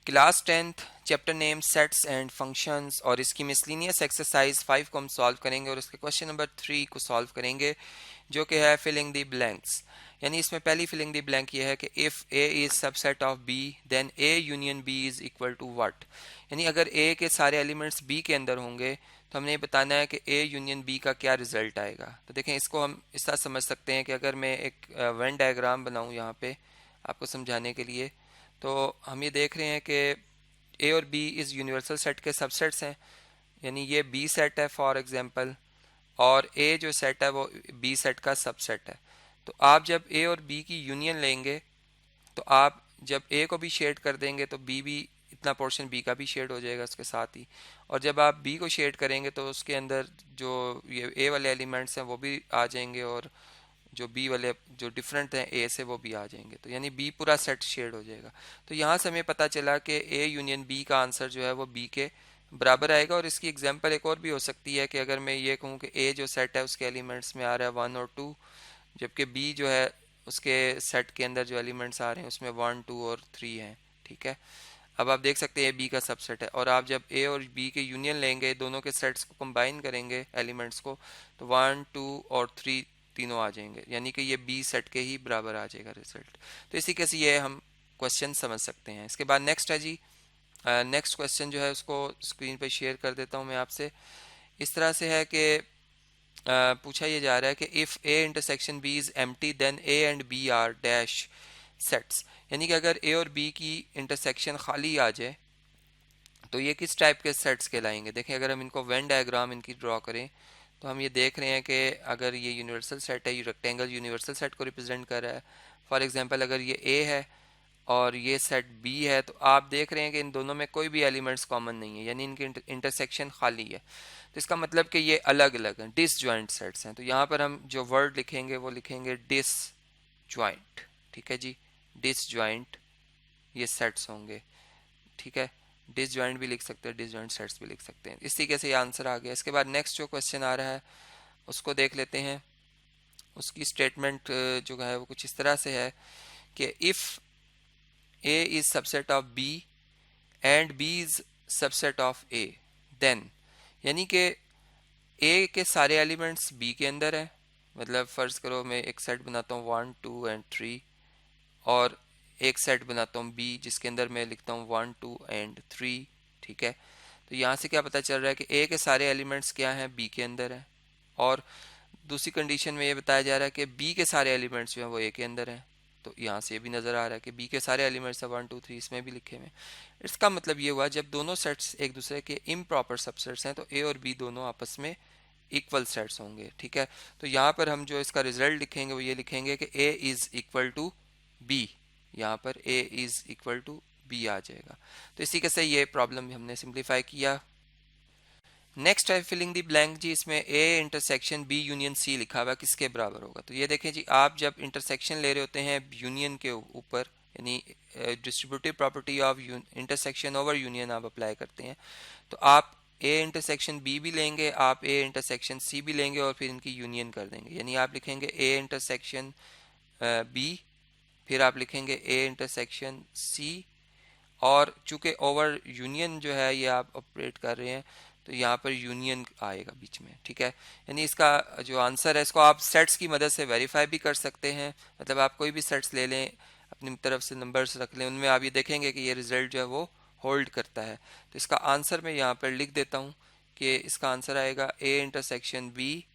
Class 10th chapter name sets and functions और इसकी miscellaneous exercise 5 को हम सॉल्व करेंगे और इसके क्वेश्चन नंबर 3 को सॉल्व करेंगे जो कि है फिलिंग द ब्लैंक्स। यानी इसमें पहली फिलिंग द ब्लैंक ये है कि if A is subset of B then A union B is equal to what. यानी अगर ए के सारे एलिमेंट्स बी के अंदर होंगे तो हमने ये बताना है कि ए यूनियन बी का क्या रिजल्ट आएगा। तो देखें, इसको हम इस तरह समझ सकते हैं कि अगर मैं एक वेन डायग्राम बनाऊँ यहाँ पे आपको समझाने के लिए, तो हम ये देख रहे हैं कि ए और बी इस यूनिवर्सल सेट के सबसेट्स हैं। यानी ये बी सेट है फॉर एग्जांपल, और ए जो सेट है वो बी सेट का सबसेट है। तो आप जब ए और बी की यूनियन लेंगे तो आप जब ए को भी शेड कर देंगे तो बी भी इतना पोर्शन बी का भी शेड हो जाएगा उसके साथ ही, और जब आप बी को शेड करेंगे तो उसके अंदर जो ये ए वाले एलिमेंट्स हैं वो भी आ जाएंगे और जो बी वाले जो डिफरेंट हैं ए से वो भी आ जाएंगे। तो यानी बी पूरा सेट शेड हो जाएगा। तो यहाँ से हमें पता चला कि ए यूनियन बी का आंसर जो है वो बी के बराबर आएगा। और इसकी एग्जांपल एक और भी हो सकती है कि अगर मैं ये कहूँ कि ए जो सेट है उसके एलिमेंट्स में आ रहा है 1 और 2, जबकि बी जो है उसके सेट के अंदर जो एलिमेंट्स आ रहे हैं उसमें 1 2 और 3 हैं। ठीक है, अब आप देख सकते हैं ए बी का सबसेट है, और आप जब ए और बी के यूनियन लेंगे, दोनों के सेट्स को कंबाइन करेंगे एलिमेंट्स को, तो 1 2 और 3 तीनों आ जाएंगे, यानी कि ये बी सेट के ही बराबर आ जाएगा रिजल्ट। तो इसी कैसे ये हम क्वेश्चन समझ सकते हैं। इसके बाद नेक्स्ट है जी, नेक्स्ट क्वेश्चन जो है उसको स्क्रीन पर शेयर कर देता हूँ मैं आपसे। इस तरह से है कि पूछा ये जा रहा है कि if A intersection B is empty then A and B are dash sets. यानी कि अगर ए और बी की इंटरसेक्शन खाली आ जाए तो ये किस टाइप के सेट्स कहलाएंगे। देखें, अगर हम इनको वेन डायग्राम इनकी ड्रॉ करें तो हम ये देख रहे हैं कि अगर ये यूनिवर्सल सेट है, ये रेक्टेंगल यूनिवर्सल सेट को रिप्रेजेंट कर रहा है। फॉर एग्जांपल अगर ये ए है और ये सेट बी है, तो आप देख रहे हैं कि इन दोनों में कोई भी एलिमेंट्स कॉमन नहीं है, यानी इनकी इंटरसेक्शन खाली है। तो इसका मतलब कि ये अलग अलग हैं, डिसजॉइंट सेट्स हैं। तो यहाँ पर हम जो वर्ड लिखेंगे वो लिखेंगे डिसजॉइंट। ठीक है जी, डिसजॉइंट ये सेट्स होंगे। ठीक है, डिसजॉइंट भी लिख सकते हैं, डिसजॉइंट सेट्स भी लिख सकते हैं। इस तरीके से ये आंसर आ गया। इसके बाद नेक्स्ट जो क्वेश्चन आ रहा है उसको देख लेते हैं। उसकी स्टेटमेंट जो है वो कुछ इस तरह से है कि if A is subset of B and B is subset of A then, यानी कि ए के सारे एलिमेंट्स बी के अंदर है। मतलब फ़र्ज करो मैं एक सेट बनाता हूँ 1 2 एंड 3, और एक सेट बनाता हूँ बी जिसके अंदर मैं लिखता हूँ 1 2 एंड 3। ठीक है, तो यहाँ से क्या पता चल रहा है कि ए के सारे एलिमेंट्स क्या हैं, बी के अंदर है। और दूसरी कंडीशन में ये बताया जा रहा है कि बी के सारे एलिमेंट्स जो हैं वो ए के अंदर हैं। तो यहाँ से ये भी नज़र आ रहा है कि बी के सारे एलिमेंट्स 1 2 3 इसमें भी लिखे हुए। इसका मतलब ये हुआ जब दोनों सेट्स एक दूसरे के इम्प्रॉपर सबसेट्स हैं तो ए और बी दोनों आपस में इक्वल सेट्स होंगे। ठीक है, तो यहाँ पर हम जो इसका रिजल्ट लिखेंगे वो ये लिखेंगे कि A is equal to B. यहाँ पर A is equal to B आ जाएगा। तो इसी के से ये प्रॉब्लम हमने सिंप्लीफाई किया। नेक्स्ट है फिलिंग दी ब्लैंक जी। इसमें A intersection B union C लिखा हुआ है, किसके बराबर होगा। तो ये देखें जी, आप जब इंटरसेक्शन ले रहे होते हैं यूनियन के ऊपर, यानी distributive property of intersection over union आप अप्लाई करते हैं, तो आप ए इंटरसेक्शन बी भी लेंगे, आप ए इंटरसेक्शन सी भी लेंगे और फिर इनकी यूनियन कर देंगे। यानी आप लिखेंगे ए इंटरसेक्शन बी, फिर आप लिखेंगे ए इंटरसेक्शन सी, और चूंकि ओवर यूनियन जो है ये आप ऑपरेट कर रहे हैं तो यहाँ पर यूनियन आएगा बीच में। ठीक है, यानी इसका जो आंसर है इसको आप सेट्स की मदद से वेरीफाई भी कर सकते हैं। मतलब आप कोई भी सेट्स ले लें, अपनी तरफ से नंबर्स रख लें, उनमें आप ये देखेंगे कि ये रिजल्ट जो है वो होल्ड करता है। तो इसका आंसर मैं यहाँ पर लिख देता हूँ कि इसका आंसर आएगा ए इंटरसेक्शन बी,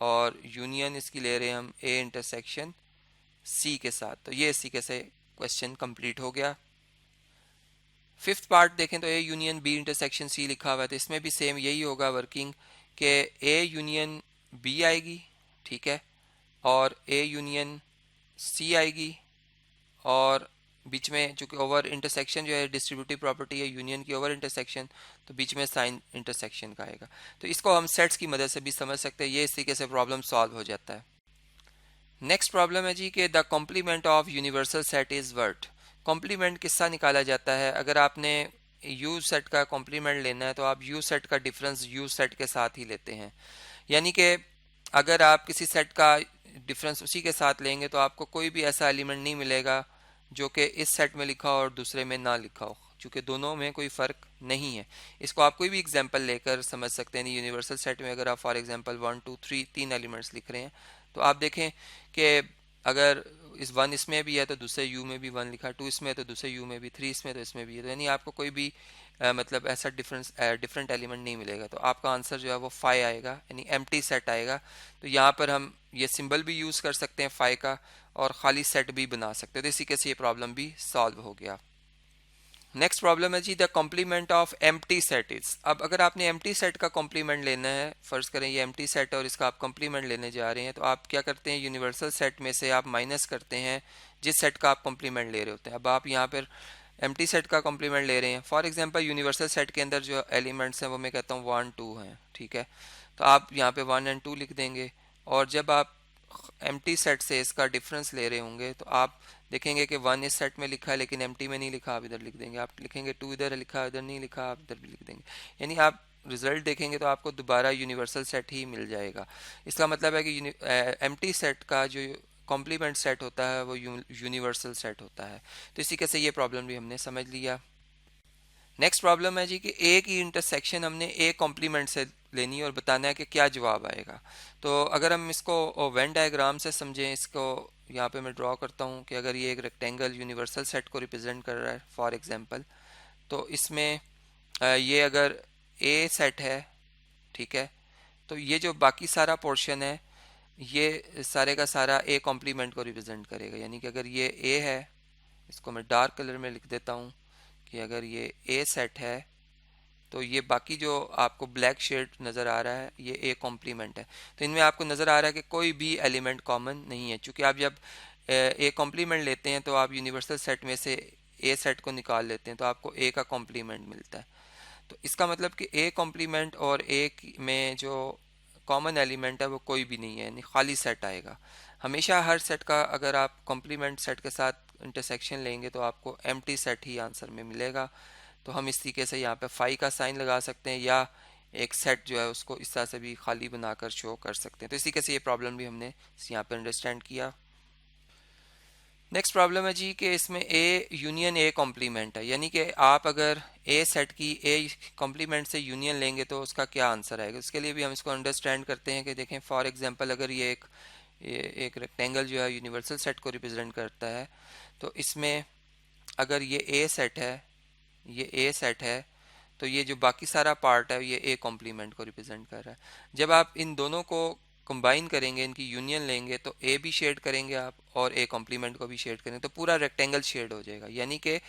और यूनियन इसकी ले रहे हैं हम ए इंटरसेक्शन सी के साथ। तो ये इसी के से क्वेश्चन कंप्लीट हो गया। फिफ्थ पार्ट देखें तो A union B intersection C लिखा हुआ है, तो इसमें भी सेम यही होगा वर्किंग कि ए यूनियन बी आएगी। ठीक है, और ए यूनियन सी आएगी, और बीच में चूंकि ओवर इंटरसेक्शन जो है डिस्ट्रीब्यूटिव प्रॉपर्टी है यूनियन की ओवर इंटरसेक्शन, तो बीच में साइन इंटरसेक्शन का आएगा। तो इसको हम सेट्स की मदद से भी समझ सकते हैं। ये इस तरीके से प्रॉब्लम सॉल्व हो जाता है। नेक्स्ट प्रॉब्लम है जी कि the complement of universal set is what. Complement किससा निकाला जाता है। अगर आपने यू सेट का कॉम्प्लीमेंट लेना है तो आप यू सेट का डिफरेंस यू सेट के साथ ही लेते हैं। यानी कि अगर आप किसी सेट का डिफरेंस उसी के साथ लेंगे तो आपको कोई भी ऐसा एलिमेंट नहीं मिलेगा जो कि इस सेट में लिखा हो और दूसरे में ना लिखा हो। चूँकि दोनों में कोई फ़र्क नहीं है। इसको आप कोई भी एग्जांपल लेकर समझ सकते हैं। यूनिवर्सल सेट में अगर आप फॉर एग्जांपल 1 2 3 तीन एलिमेंट्स लिख रहे हैं तो आप देखें कि अगर इस वन इसमें भी है तो दूसरे यू में भी वन लिखा, टू इसमें है तो दूसरे यू में भी, थ्री इसमें तो इसमें भी है, तो यानी आपको कोई भी मतलब ऐसा डिफरेंट एलिमेंट नहीं मिलेगा। तो आपका आंसर जो है वो 5 आएगा, यानी एम्प्टी सेट आएगा। तो यहाँ पर हम ये सिंबल भी यूज़ कर सकते हैं 5 का और खाली सेट भी बना सकते हैं। तो इसी के से ये प्रॉब्लम भी सॉल्व हो गया। नेक्स्ट प्रॉब्लम है जी the complement of empty set is. अब अगर आपने एम्प्टी सेट का कॉम्प्लीमेंट लेना है, फर्ज करें ये एम्प्टी सेट है और इसका आप कॉम्प्लीमेंट लेने जा रहे हैं, तो आप क्या करते हैं, यूनिवर्सल सेट में से आप माइनस करते हैं जिस सेट का आप कॉम्प्लीमेंट ले रहे होते हैं। अब आप यहाँ पर एम्प्टी सेट का कॉम्प्लीमेंट ले रहे हैं। फॉर एग्जांपल यूनिवर्सल सेट के अंदर जो एलिमेंट्स हैं वो मैं कहता हूँ 1 2 हैं, ठीक है। तो आप यहाँ पे 1 और 2 लिख देंगे और जब आप एम्प्टी सेट से इसका डिफरेंस ले रहे होंगे तो आप देखेंगे कि 1 इस सेट में लिखा है लेकिन एम्प्टी में नहीं लिखा, आप इधर लिख देंगे। आप लिखेंगे 2 इधर लिखा है, इधर नहीं लिखा, आप इधर भी लिख देंगे। यानी आप रिजल्ट देखेंगे तो आपको दोबारा यूनिवर्सल सेट ही मिल जाएगा। इसका मतलब है कि एम्प्टी सेट का जो कॉम्प्लीमेंट सेट होता है वो यूनिवर्सल सेट होता है। तो इसी के से ये प्रॉब्लम भी हमने समझ लिया। नेक्स्ट प्रॉब्लम है जी कि ए की इंटरसेक्शन हमने ए कॉम्प्लीमेंट से लेनी है और बताना है कि क्या जवाब आएगा। तो अगर हम इसको वेन डायग्राम से समझें, इसको यहाँ पे मैं ड्रॉ करता हूँ कि अगर ये एक रेक्टेंगल यूनिवर्सल सेट को रिप्रेजेंट कर रहा है फॉर एग्जांपल, तो इसमें ये अगर ए सेट है, ठीक है, तो ये जो बाकी सारा पोर्शन है ये सारे का सारा ए कॉम्प्लीमेंट को रिप्रेजेंट करेगा। यानी कि अगर ये ए है, इसको मैं डार्क कलर में लिख देता हूँ कि अगर ये ए सेट है तो ये बाकी जो आपको ब्लैक शेड नज़र आ रहा है ये ए कॉम्प्लीमेंट है। तो इनमें आपको नज़र आ रहा है कि कोई भी एलिमेंट कॉमन नहीं है। चूँकि आप जब ए कॉम्प्लीमेंट लेते हैं तो आप यूनिवर्सल सेट में से ए सेट को निकाल लेते हैं तो आपको ए का कॉम्प्लीमेंट मिलता है। तो इसका मतलब कि ए कॉम्प्लीमेंट और ए में जो कॉमन एलिमेंट है वो कोई भी नहीं है, यानी खाली सेट आएगा। हमेशा हर सेट का अगर आप कॉम्प्लीमेंट सेट के साथ इंटरसेक्शन लेंगे तो आपको एम्प्टी सेट ही आंसर में मिलेगा। तो हम इस तरीके से यहाँ पे 5 का साइन लगा सकते हैं या एक सेट जो है उसको इस तरह से भी खाली बनाकर शो कर सकते हैं। तो इसी के से ये प्रॉब्लम भी हमने यहाँ पे अंडरस्टैंड किया। नेक्स्ट प्रॉब्लम है जी कि इसमें ए यूनियन ए कॉम्प्लीमेंट है, यानी कि आप अगर ए सेट की ए कॉम्प्लीमेंट से यूनियन लेंगे तो उसका क्या आंसर आएगा। उसके लिए भी हम इसको अंडरस्टैंड करते हैं कि देखें फॉर एग्जांपल अगर ये एक रेक्टेंगल जो है यूनिवर्सल सेट को रिप्रेजेंट करता है, तो इसमें अगर ये ए सेट है, ये ए सेट है, तो ये जो बाकी सारा पार्ट है ये ए कॉम्प्लीमेंट को रिप्रेजेंट कर रहा है। जब आप इन दोनों को कंबाइन करेंगे, इनकी यूनियन लेंगे, तो ए भी शेड करेंगे आप और ए कॉम्प्लीमेंट को भी शेड करेंगे तो पूरा रेक्टेंगल शेड हो जाएगा। यानी कि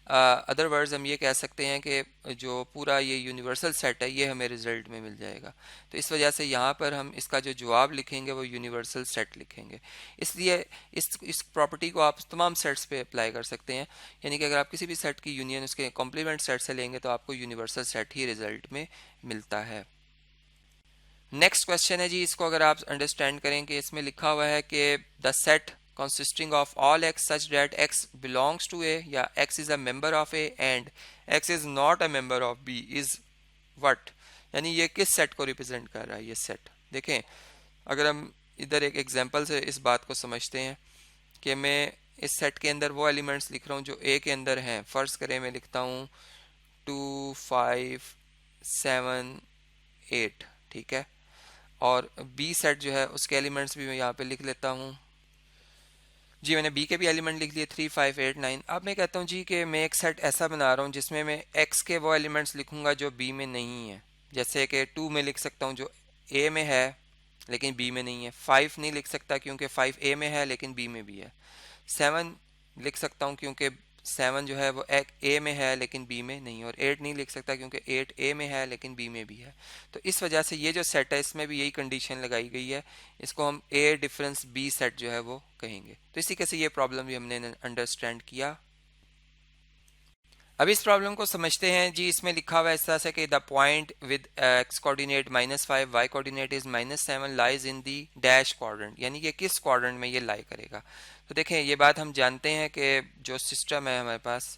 अदर वर्ड्स हम ये कह सकते हैं कि जो पूरा ये यूनिवर्सल सेट है ये हमें रिजल्ट में मिल जाएगा। तो इस वजह से यहाँ पर हम इसका जो जवाब लिखेंगे वो यूनिवर्सल सेट लिखेंगे। इसलिए इस प्रॉपर्टी को आप तमाम सेट्स पे अप्लाई कर सकते हैं। यानी कि अगर आप किसी भी सेट की यूनियन उसके कॉम्प्लीमेंट सेट से लेंगे तो आपको यूनिवर्सल सेट ही रिजल्ट में मिलता है। नेक्स्ट क्वेश्चन है जी, इसको अगर आप अंडरस्टैंड करें कि इसमें लिखा हुआ है कि the set consisting of all x such that x belongs to a या x is a member of a and x is not a member of b is what। यानी ये किस सेट को रिप्रेजेंट कर रहा है ये सेट। देखें अगर हम इधर एक एग्जांपल से इस बात को समझते हैं कि मैं इस सेट के अंदर वो एलिमेंट्स लिख रहा हूँ जो ए के अंदर हैं। फर्ज करें मैं लिखता हूँ 2 5 7 8, ठीक है, और बी सेट जो है उसके एलिमेंट्स भी मैं यहाँ पे लिख लेता हूँ जी। मैंने बी के भी एलिमेंट लिख लिए 3 5 8 9। अब मैं कहता हूँ जी कि मैं एक सेट ऐसा बना रहा हूँ जिसमें मैं एक्स के वो एलिमेंट्स लिखूंगा जो बी में नहीं है। जैसे कि 2 में लिख सकता हूँ जो ए में है लेकिन बी में नहीं है। 5 नहीं लिख सकता क्योंकि 5 ए में है लेकिन बी में भी है। 7 लिख सकता हूँ क्योंकि 7 जो है वो ए में है लेकिन बी में नहीं है। और 8 नहीं लिख सकता क्योंकि 8 ए में है लेकिन बी में भी है। तो इस वजह से ये जो सेट है इसमें भी यही कंडीशन लगाई गई है। इसको हम ए डिफरेंस बी सेट जो है वो कहेंगे। तो इसी के से ये प्रॉब्लम भी हमने अंडरस्टैंड किया। अब इस प्रॉब्लम को समझते हैं जी। इसमें लिखा हुआ है इस तरह से कि the point with x coordinate -5 y coordinate is -7 lies in the dash quadrant, यानी कि किस क्वाड्रेंट में ये लाई करेगा। तो देखें ये बात हम जानते हैं कि जो सिस्टम है हमारे पास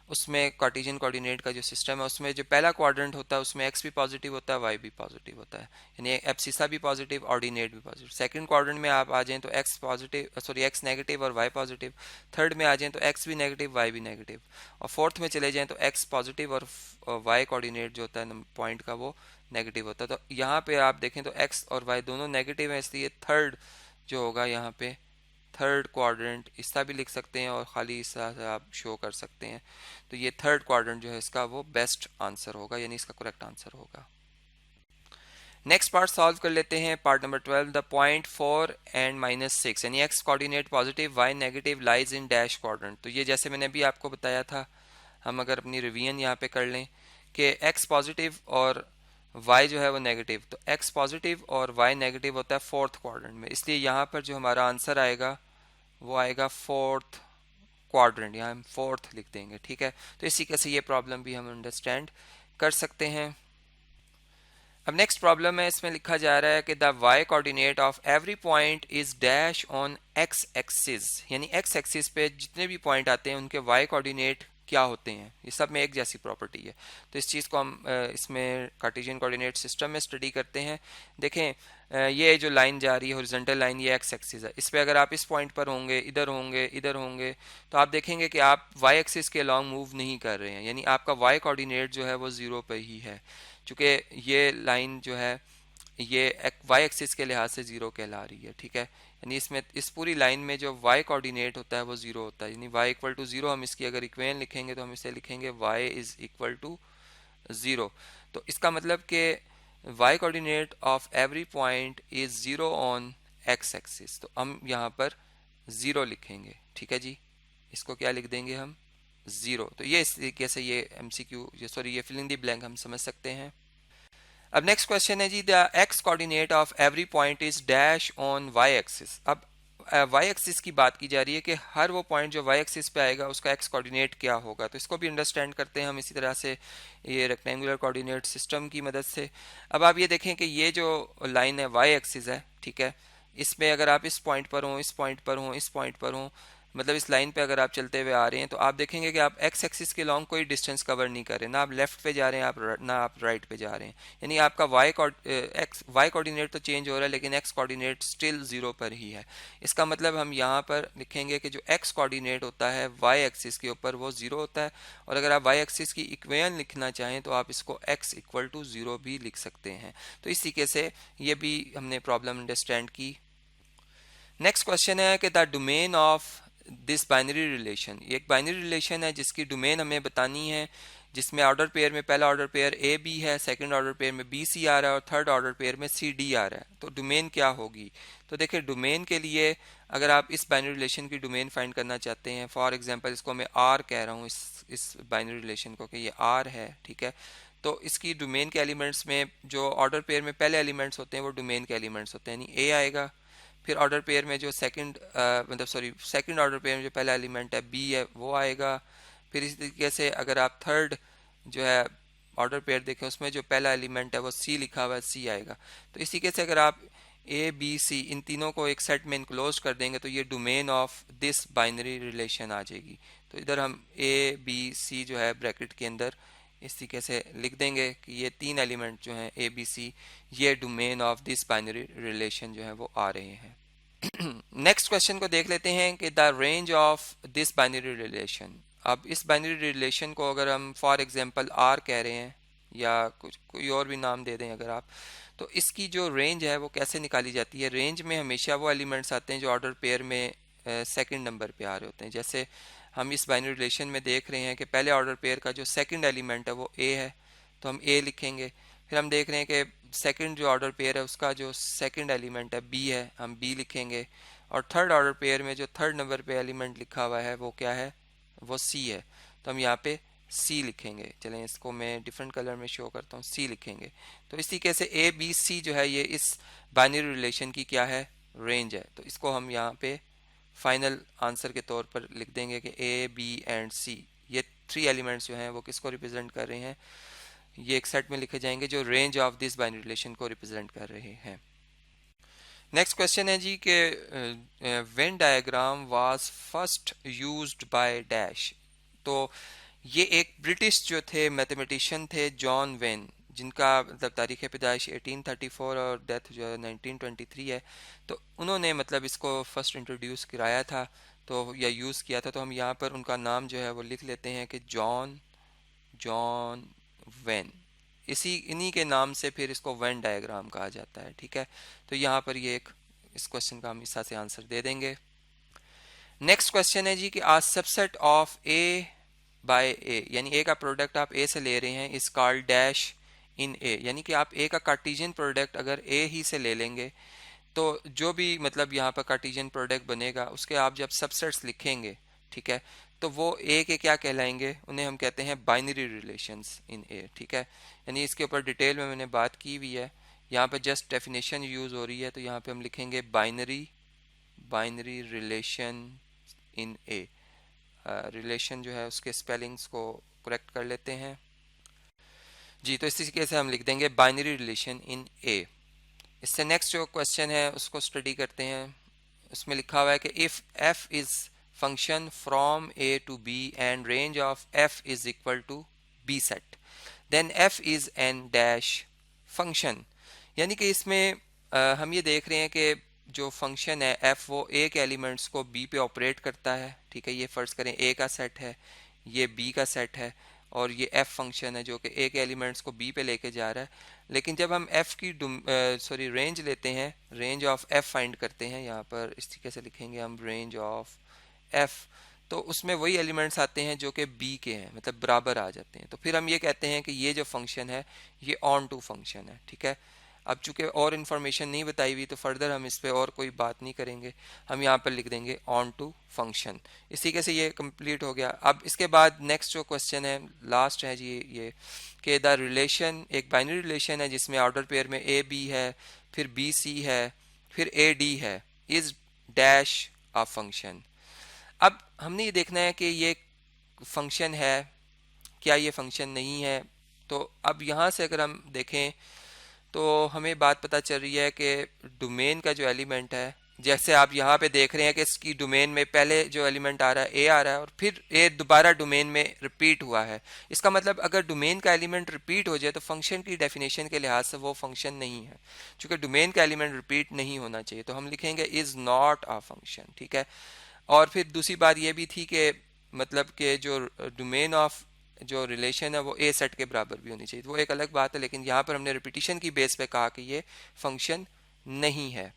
उसमें कार्टेशियन कोऑर्डिनेट का जो सिस्टम है उसमें जो पहला क्वाड्रेंट होता है उसमें एक्स भी पॉजिटिव होता है, वाई भी पॉजिटिव होता है, यानी एब्सिसा भी पॉजिटिव, ऑर्डिनेट भी पॉजिटिव। सेकंड क्वाड्रेंट में आप आ जाएं तो x positive, sorry x negative और वाई पॉजिटिव। थर्ड में आ जाएं तो एक्स भी नेगेटिव, वाई भी नेगेटिव। और फोर्थ में चले जाएं तो एक्स पॉजिटिव और वाई कोऑर्डिनेट जो होता है पॉइंट का वो नेगेटिव होता है। तो यहाँ पे आप देखें तो एक्स और वाई दोनों नेगेटिव है, इसलिए थर्ड जो होगा यहाँ पे थर्ड क्वाड्रेंट इसका भी लिख सकते हैं और खाली इसका से आप शो कर सकते हैं। तो ये थर्ड क्वाड्रेंट जो है इसका वो बेस्ट आंसर होगा, यानी इसका करेक्ट आंसर होगा। नेक्स्ट पार्ट सॉल्व कर लेते हैं, part number 12। The point 4 and -6 यानी x coordinate positive, y negative lies in dash quadrant. तो ये जैसे मैंने अभी आपको बताया था, हम अगर अपनी रिवीजन यहाँ पे कर लें कि एक्स पॉजिटिव और वाई जो है वो नेगेटिव, तो एक्स पॉजिटिव और वाई नेगेटिव होता है फोर्थ क्वाड्रेंट में, इसलिए यहाँ पर जो हमारा आंसर आएगा वो आएगा फोर्थ क्वाड्रेंट, यहाँ हम फोर्थ लिख देंगे, ठीक है। तो इसी कैसे ये प्रॉब्लम भी हम अंडरस्टैंड कर सकते हैं। अब नेक्स्ट प्रॉब्लम है, इसमें लिखा जा रहा है कि the y coordinate of every point is dash on x axis, यानी एक्स एक्सिस पे जितने भी पॉइंट आते हैं उनके वाई कोऑर्डिनेट क्या होते हैं, ये सब में एक जैसी प्रॉपर्टी है। तो इस चीज़ को हम इसमें कार्टेशियन कोऑर्डिनेट सिस्टम में स्टडी करते हैं। देखें ये जो लाइन जा रही है हॉरिजॉन्टल लाइन, ये एक्स एक्सिस है, इस पे अगर आप इस पॉइंट पर होंगे, इधर होंगे, तो आप देखेंगे कि आप वाई एक्सिस के अलॉन्ग मूव नहीं कर रहे हैं, यानी आपका वाई कोऑर्डिनेट जो है वो ज़ीरो पे ही है। चूँकि ये लाइन जो है ये वाई एक्सिस के लिहाज से ज़ीरो कहला रही है, ठीक है। यानी इसमें इस पूरी लाइन में जो वाई कोऑर्डिनेट होता है वो ज़ीरो होता है, यानी वाई इक्वल टू ज़ीरो। हम इसकी अगर इक्वेशन लिखेंगे तो हम इसे लिखेंगे y is equal to zero. तो इसका मतलब कि y coordinate of every point is zero on x axis, तो हम यहाँ पर ज़ीरो लिखेंगे, ठीक है जी। इसको क्या लिख देंगे हम, ज़ीरो। तो ये इस तरीके से ये एमसीक्यू ये फिलिंग द ब्लैंक हम समझ सकते हैं। अब नेक्स्ट क्वेश्चन है जी, the X coordinate of every point is dash on Y axis. अब वाई एक्सिस की बात की जा रही है कि हर वो पॉइंट जो वाई एक्सिस पे आएगा उसका एक्स कोऑर्डिनेट क्या होगा। तो इसको भी अंडरस्टैंड करते हैं हम इसी तरह से ये रेक्टेंगुलर कोऑर्डिनेट सिस्टम की मदद से। अब आप ये देखें कि ये जो लाइन है वाई एक्सिस है, ठीक है, इसमें अगर आप इस पॉइंट पर हों, इस पॉइंट पर हों, इस पॉइंट पर हों, मतलब इस लाइन पे अगर आप चलते हुए आ रहे हैं तो आप देखेंगे कि आप एक्स एक्सिस के लॉन्ग कोई डिस्टेंस कवर नहीं कर रहे, ना आप लेफ्ट पे जा रहे हैं, ना आप राइट पे जा रहे हैं। यानी आपका वाई कोऑर्डिनेट तो चेंज हो रहा है लेकिन एक्स कोऑर्डिनेट स्टिल ज़ीरो पर ही है। इसका मतलब हम यहाँ पर लिखेंगे कि जो एक्स कोऑर्डिनेट होता है वाई एक्सिस के ऊपर वो ज़ीरो होता है। और अगर आप वाई एक्सिस की इक्वेशन लिखना चाहें तो आप इसको एक्स इक्वल टू ज़ीरो भी लिख सकते हैं। तो इस तरीके से ये भी हमने प्रॉब्लम अंडरस्टैंड की। नेक्स्ट क्वेश्चन है कि the domain of this binary relation, ये एक बाइनरी रिलेशन है जिसकी डोमेन हमें बतानी है, जिसमें ऑर्डर पेयर में पहला ऑर्डर पेयर ए बी है, सेकंड ऑर्डर पेयर में बी सी आ रहा है और थर्ड ऑर्डर पेयर में सी डी आ रहा है। तो डोमेन क्या होगी? तो देखिए डोमेन के लिए अगर आप इस बाइनरी रिलेशन की डोमेन फाइंड करना चाहते हैं, फॉर एग्जांपल इसको मैं आर कह रहा हूँ, इस बाइनरी रिलेशन को कि ये आर है, ठीक है। तो इसकी डोमेन के एलिमेंट्स में जो ऑर्डर पेयर में पहले एलिमेंट्स होते हैं वो डोमेन के एलिमेंट्स होते हैं, यानी ए आएगा। फिर ऑर्डर पेयर में जो सेकंड ऑर्डर पेयर में जो पहला एलिमेंट है बी है वो आएगा। फिर इसी तरीके से अगर आप थर्ड जो है ऑर्डर पेयर देखें उसमें जो पहला एलिमेंट है वो सी लिखा हुआ है, सी आएगा। तो इसी के से अगर आप ए बी सी इन तीनों को एक सेट में इनक्लोज कर देंगे तो ये domain of this binary relation आ जाएगी। तो इधर हम ए बी सी जो है ब्रैकेट के अंदर इस तरीके से लिख देंगे कि ये तीन एलिमेंट जो हैं ए बी सी, ये domain of this binary relation जो है वो आ रहे हैं। नेक्स्ट क्वेश्चन को देख लेते हैं कि the range of this binary relation. अब इस बाइनरी रिलेशन को अगर हम फॉर एग्जांपल आर कह रहे हैं या कुछ कोई और भी नाम दे दें अगर आप, तो इसकी जो रेंज है वो कैसे निकाली जाती है? रेंज में हमेशा वो एलिमेंट्स आते हैं जो ऑर्डर पेयर में सेकंड नंबर पे आ रहे होते हैं। जैसे हम इस बाइनरी रिलेशन में देख रहे हैं कि पहले ऑर्डर पेयर का जो सेकंड एलिमेंट है वो ए है, तो हम ए लिखेंगे। फिर हम देख रहे हैं कि सेकंड जो ऑर्डर पेयर है उसका जो सेकंड एलिमेंट है बी है, हम बी लिखेंगे। और थर्ड ऑर्डर पेयर में जो थर्ड नंबर पे एलिमेंट लिखा हुआ है वो क्या है, वो सी है, तो हम यहाँ पे सी लिखेंगे। चलें इसको मैं डिफरेंट कलर में शो करता हूँ, सी लिखेंगे। तो इस तरीके से ए बी सी जो है ये इस बाइनरी रिलेशन की क्या है, रेंज है। तो इसको हम यहाँ पे फाइनल आंसर के तौर पर लिख देंगे कि ए बी एंड सी ये थ्री एलिमेंट्स जो हैं वो किसको रिप्रेजेंट कर रहे हैं, ये एक सेट में लिखे जाएंगे जो range of this binary relation को रिप्रेजेंट कर रहे हैं। नेक्स्ट क्वेश्चन है जी कि Venn diagram was first used by dash. तो ये एक ब्रिटिश जो थे मैथमेटिशियन थे, जॉन वेन, जिनका मतलब तारीख पैदाइश 1834 और डेथ जो है 1923 है। तो उन्होंने मतलब इसको फर्स्ट इंट्रोड्यूस कराया था तो या यूज़ किया था। तो हम यहाँ पर उनका नाम जो है वो लिख लेते हैं कि जॉन जॉन वेन। इन्हीं के नाम से फिर इसको वेन डायग्राम कहा जाता है। ठीक है, तो यहाँ पर ये एक इस क्वेश्चन का हम इस से आंसर दे देंगे। नेक्स्ट क्वेश्चन है जी कि आ सबसेट ऑफ ए बाय ए, यानी ए का प्रोडक्ट आप ए से ले रहे हैं, इस कॉल्ड डैश इन ए, यानी कि आप ए का कार्टेशियन प्रोडक्ट अगर ए ही से ले लेंगे तो जो भी मतलब यहाँ पर कार्टेशियन प्रोडक्ट बनेगा उसके आप जब सबसेट्स लिखेंगे, ठीक है, तो वो ए के क्या कहलाएंगे, उन्हें हम कहते हैं बाइनरी रिलेशंस इन ए। ठीक है, यानी इसके ऊपर डिटेल में मैंने बात की हुई है, यहाँ पर जस्ट डेफिनेशन यूज हो रही है। तो यहाँ पे हम लिखेंगे binary binary relation in A. Relation जो है उसके स्पेलिंग्स को करेक्ट कर लेते हैं जी। तो इस तरीके से हम लिख देंगे बाइनरी रिलेशन इन ए। इससे नेक्स्ट जो क्वेश्चन है उसको स्टडी करते हैं। उसमें लिखा हुआ है कि if f is function from A to B and range of f is equal to B set, then f is an dash function. यानी कि इसमें हम ये देख रहे हैं कि जो फंक्शन है एफ वो ए के एलिमेंट्स को बी पे ऑपरेट करता है। ठीक है, ये फर्ज करें ए का सेट है, ये बी का सेट है और ये एफ फंक्शन है जो कि ए के एलिमेंट्स को बी पे लेके जा रहा है। लेकिन जब हम एफ की रेंज लेते हैं, रेंज ऑफ एफ फाइंड करते हैं, यहाँ पर इस तरीके से लिखेंगे हम रेंज ऑफ एफ, तो उसमें वही एलिमेंट्स आते हैं जो कि बी के हैं, मतलब बराबर आ जाते हैं। तो फिर हम ये कहते हैं कि ये जो फंक्शन है ये ऑन टू फंक्शन है। ठीक है, अब चूंकि और इन्फॉर्मेशन नहीं बताई हुई तो फर्दर हम इस पर और कोई बात नहीं करेंगे, हम यहाँ पर लिख देंगे ऑन टू फंक्शन। इस तरीके से ये कंप्लीट हो गया। अब इसके बाद नेक्स्ट जो क्वेश्चन है लास्ट है जी ये कि द रिलेशन, एक बाइनरी रिलेशन है जिसमें ऑर्डर पेयर में ए बी है, फिर बी सी है, फिर ए डी है, इज डैश अ फंक्शन। अब हमने ये देखना है कि ये फंक्शन है क्या ये फंक्शन नहीं है। तो अब यहाँ से अगर हम देखें तो हमें बात पता चल रही है कि डोमेन का जो एलिमेंट है, जैसे आप यहाँ पे देख रहे हैं कि इसकी डोमेन में पहले जो एलिमेंट आ रहा है ए आ रहा है और फिर ए दोबारा डोमेन में रिपीट हुआ है। इसका मतलब अगर डोमेन का एलिमेंट रिपीट हो जाए तो फंक्शन की डेफिनेशन के लिहाज से वो फंक्शन नहीं है, क्योंकि डोमेन का एलिमेंट रिपीट नहीं होना चाहिए। तो हम लिखेंगे इज नॉट अ फंक्शन। ठीक है, और फिर दूसरी बात ये भी थी कि मतलब कि जो डोमेन ऑफ जो रिलेशन है वो ए सेट के बराबर भी होनी चाहिए, वो एक अलग बात है। लेकिन यहाँ पर हमने रिपीटिशन की बेस पे कहा कि ये फंक्शन नहीं है।